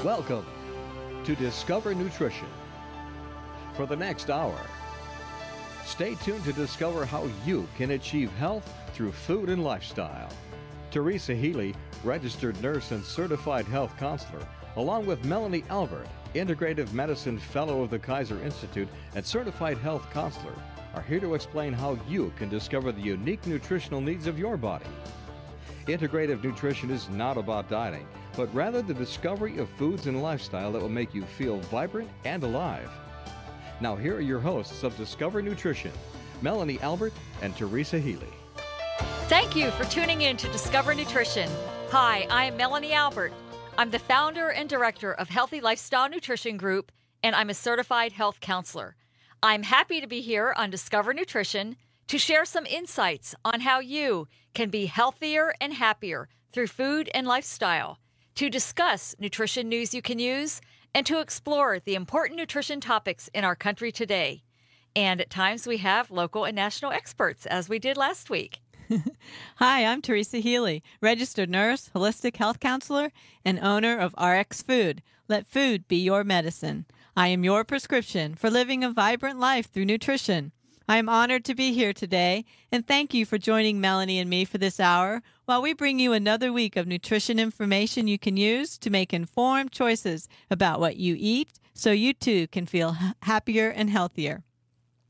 Welcome to Discover Nutrition. For the next hour, stay tuned to discover how you can achieve health through food and lifestyle. Teresa Healy, registered nurse and certified health counselor, along with Melanie Albert, integrative medicine fellow of the Kaiser Institute and certified health counselor, are here to explain how you can discover the unique nutritional needs of your body. Integrative nutrition is not about dieting, but rather the discovery of foods and lifestyle that will make you feel vibrant and alive. Now here are your hosts of Discover Nutrition, Melanie Albert and Teresa Healy. Thank you for tuning in to Discover Nutrition. Hi, I'm Melanie Albert. I'm the founder and director of Healthy Lifestyle Nutrition Group, and I'm a certified health counselor. I'm happy to be here on Discover Nutrition to share some insights on how you can be healthier and happier through food and lifestyle, to discuss nutrition news you can use, and to explore the important nutrition topics in our country today. And at times we have local and national experts, as we did last week. Hi, I'm Teresa Healy, registered nurse, holistic health counselor, and owner of RX Food. Let food be your medicine. I am your prescription for living a vibrant life through nutrition. I am honored to be here today, and thank you for joining Melanie and me for this hour while we bring you another week of nutrition information you can use to make informed choices about what you eat so you too can feel happier and healthier.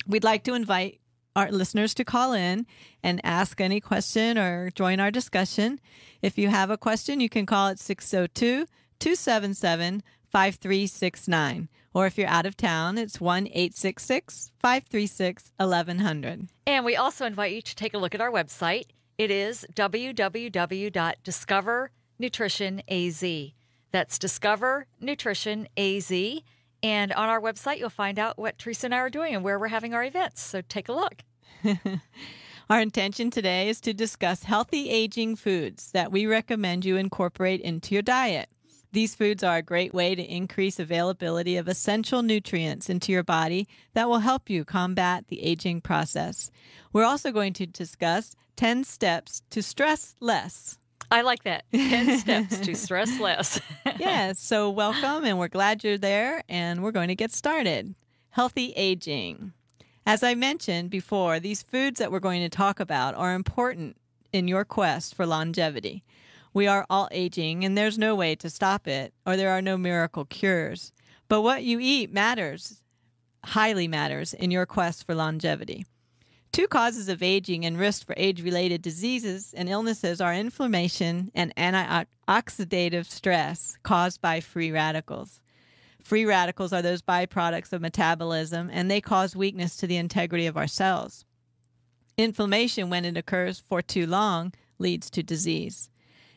We'd like to invite our listeners to call in and ask any question or join our discussion. If you have a question, you can call at 602-277-5369. Or if you're out of town, it's 1-866-536-1100. And we also invite you to take a look at our website. It is www.discovernutritionaz. That's Discover Nutrition AZ. And on our website, you'll find out what Teresa and I are doing and where we're having our events. So take a look. Our intention today is to discuss healthy aging foods that we recommend you incorporate into your diet. These foods are a great way to increase availability of essential nutrients into your body that will help you combat the aging process. We're also going to discuss 10 steps to stress less. I like that. 10 steps to stress less. Yes, so welcome, and we're glad you're there, and we're going to get started. Healthy aging. As I mentioned before, these foods that we're going to talk about are important in your quest for longevity. We are all aging, and there's no way to stop it, or there are no miracle cures. But what you eat matters, highly matters, in your quest for longevity. Two causes of aging and risk for age-related diseases and illnesses are inflammation and antioxidative stress caused by free radicals. Free radicals are those byproducts of metabolism, and they cause weakness to the integrity of our cells. Inflammation, when it occurs for too long, leads to disease.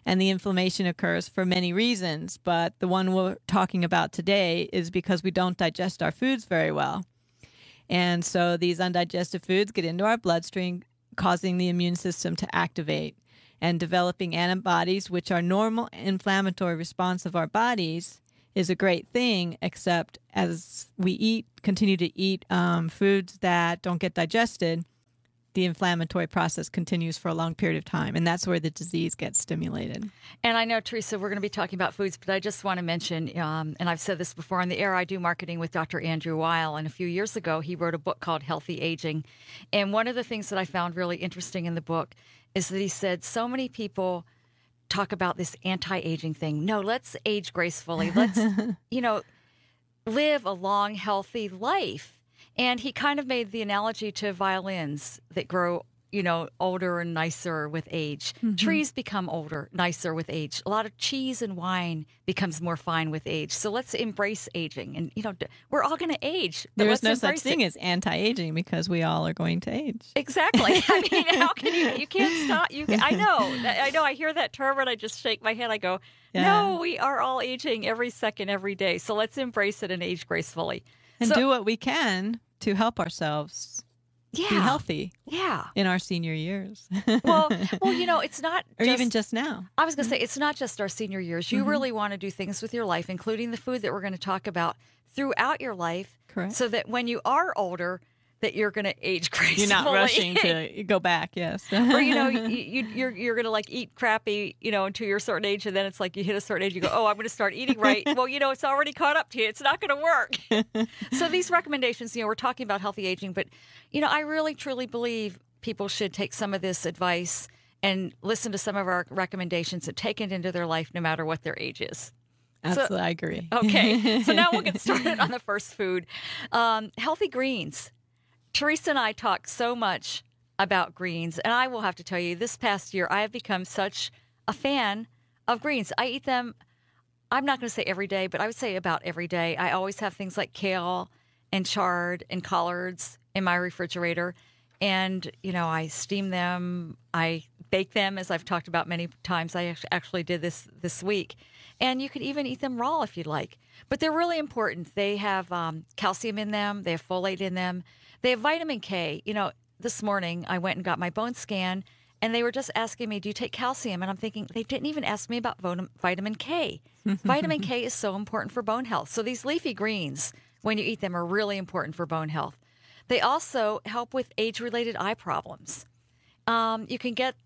And the inflammation occurs for many reasons, but the one we're talking about today is because we don't digest our foods very well. And so these undigested foods get into our bloodstream, causing the immune system to activate and developing antibodies, which are normal inflammatory response of our bodies, is a great thing, except as we continue to eat foods that don't get digested, the inflammatory process continues for a long period of time, and that's where the disease gets stimulated. And I know, Teresa, we're going to be talking about foods, but I just want to mention, and I've said this before on the air, I do marketing with Dr. Andrew Weil, and a few years ago, he wrote a book called Healthy Aging. And one of the things that I found really interesting in the book is that he said so many people talk about this anti-aging thing. No, let's age gracefully. Let's, live a long, healthy life. And he kind of made the analogy to violins that grow, older and nicer with age. Mm-hmm. Trees become older, nicer with age. A lot of cheese and wine becomes more fine with age. So let's embrace aging. And, we're all going to age. There is no such thing as anti-aging because we all are going to age. Exactly. I mean, how can you can't stop. I know. I hear that term and I just shake my head. I go, no, we are all aging every second, every day. So let's embrace it and age gracefully. And do what we can to help ourselves be healthy in our senior years. well, it's not or even just now. I was going to say, it's not just our senior years. You really want to do things with your life, including the food that we're going to talk about throughout your life. Correct. So that when you are older, that you're going to age gracefully. You're not rushing to go back, yes. Or, you're going to like eat crappy, until you're a certain age. And then it's like you hit a certain age, you go, oh, I'm going to start eating right. Well, it's already caught up to you. It's not going to work. So these recommendations, we're talking about healthy aging, but, I really, truly believe people should take some of this advice and listen to some of our recommendations and take it into their life no matter what their age is. Absolutely, I agree. Okay, so now we'll get started on the first food. Healthy greens. Teresa and I talk so much about greens, and I will have to tell you, this past year, I have become such a fan of greens. I eat them, I'm not going to say every day, but I would say about every day. I always have things like kale and chard and collards in my refrigerator. And, I steam them, I bake them, as I've talked about many times. I actually did this week. And you can even eat them raw if you'd like. But they're really important. They have calcium in them. They have folate in them. They have vitamin K. This morning I went and got my bone scan, and they were just asking me, do you take calcium? And I'm thinking, they didn't even ask me about vitamin K. Vitamin K is so important for bone health. So these leafy greens, when you eat them, are really important for bone health. They also help with age-related eye problems. You can get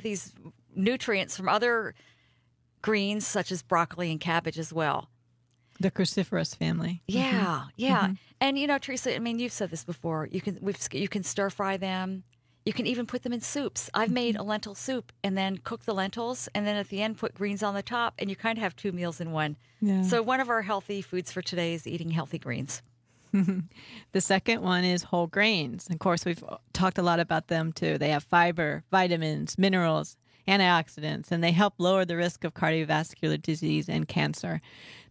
these nutrients from other greens, such as broccoli and cabbage as well. The cruciferous family. Yeah, yeah. And Teresa, you've said this before. You can stir fry them. You can even put them in soups. I've made a lentil soup and then cook the lentils, and then at the end put greens on the top, and you kind of have 2 meals in one. Yeah. So one of our healthy foods for today is eating healthy greens. The second one is whole grains. Of course, we've talked a lot about them too. They have fiber, vitamins, minerals, antioxidants, and they help lower the risk of cardiovascular disease and cancer.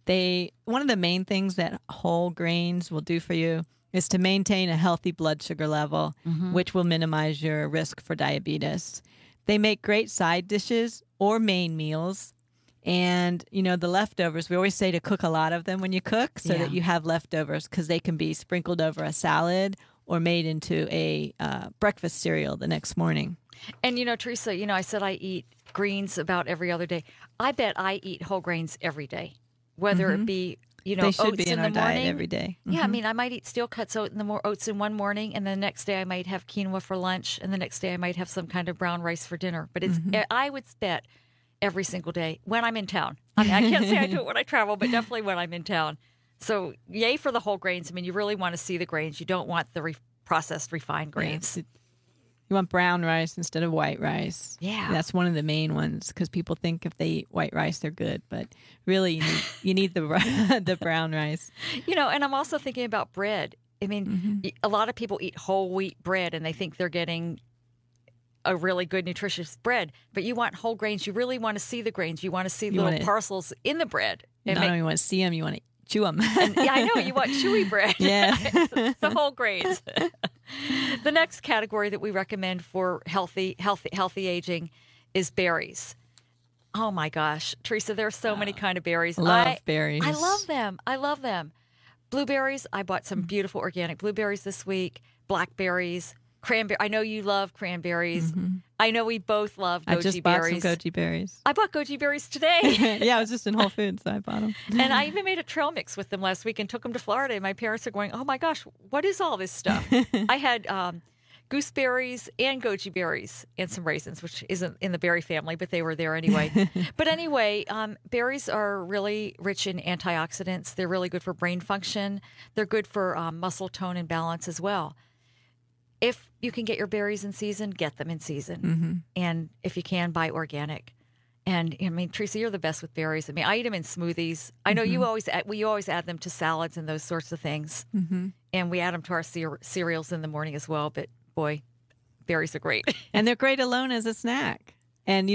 One of the main things that whole grains will do for you is to maintain a healthy blood sugar level, which will minimize your risk for diabetes. They make great side dishes or main meals. And, the leftovers, we always say to cook a lot of them when you cook so that you have leftovers, because they can be sprinkled over a salad or made into a breakfast cereal the next morning. And, Teresa, I said I eat greens about every other day. I bet I eat whole grains every day, whether it be, they should oats be in the our morning. diet every day. Yeah, I might eat steel cuts oats in one morning, and the next day I might have quinoa for lunch, and the next day I might have some kind of brown rice for dinner. But I would bet every single day when I'm in town. I can't say I do it when I travel, but definitely when I'm in town. So yay for the whole grains. You really want to see the grains. You don't want the processed, refined grains. Yeah, you want brown rice instead of white rice. Yeah. That's one of the main ones, because people think if they eat white rice, they're good. But really, you need the brown rice. And I'm also thinking about bread. A lot of people eat whole wheat bread, and they think they're getting a really good, nutritious bread. But you want whole grains. You really want to see the grains. You want to see little parcels in the bread. You not only want to see them, you want to chew them. I know. You want chewy bread. Yeah. So whole grains. The next category that we recommend for healthy aging is berries. Oh, my gosh. Teresa, there are so many kind of berries. Love berries. I love them. Blueberries. I bought some beautiful organic blueberries this week. Blackberries. Cranberry. I know you love cranberries. I know we both love goji berries. I just bought some goji berries. I bought goji berries today. Yeah, I was just in Whole Foods, so I bought them. And I even made a trail mix with them last week and took them to Florida. And my parents are going, oh my gosh, what is all this stuff? I had gooseberries and goji berries and some raisins, which isn't in the berry family, but they were there anyway. But anyway, berries are really rich in antioxidants. They're really good for brain function. They're good for muscle tone and balance as well. If you can get your berries in season, get them in season. And if you can, buy organic. And Teresa, you're the best with berries. I eat them in smoothies. I know we always add them to salads and those sorts of things. And we add them to our cereals in the morning as well. But boy, berries are great. And they're great alone as a snack. And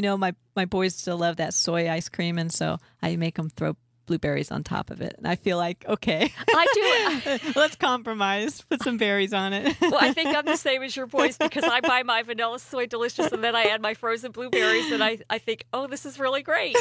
my boys still love that soy ice cream, and so I make them throw blueberries on top of it. And I feel like, okay, I do. Let's compromise. Put some berries on it. Well, I think I'm the same as your boys, because I buy my vanilla soy delicious and then I add my frozen blueberries, and I think, oh, this is really great.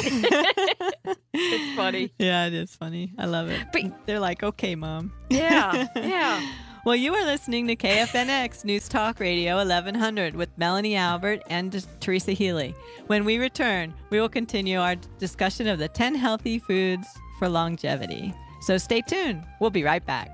It's funny. Yeah, it is funny. I love it. But they're like, okay, Mom. Yeah. Well, you are listening to KFNX News Talk Radio 1100 with Melanie Albert and Teresa Healy. When we return, we will continue our discussion of the 10 healthy foods for longevity. So stay tuned. We'll be right back.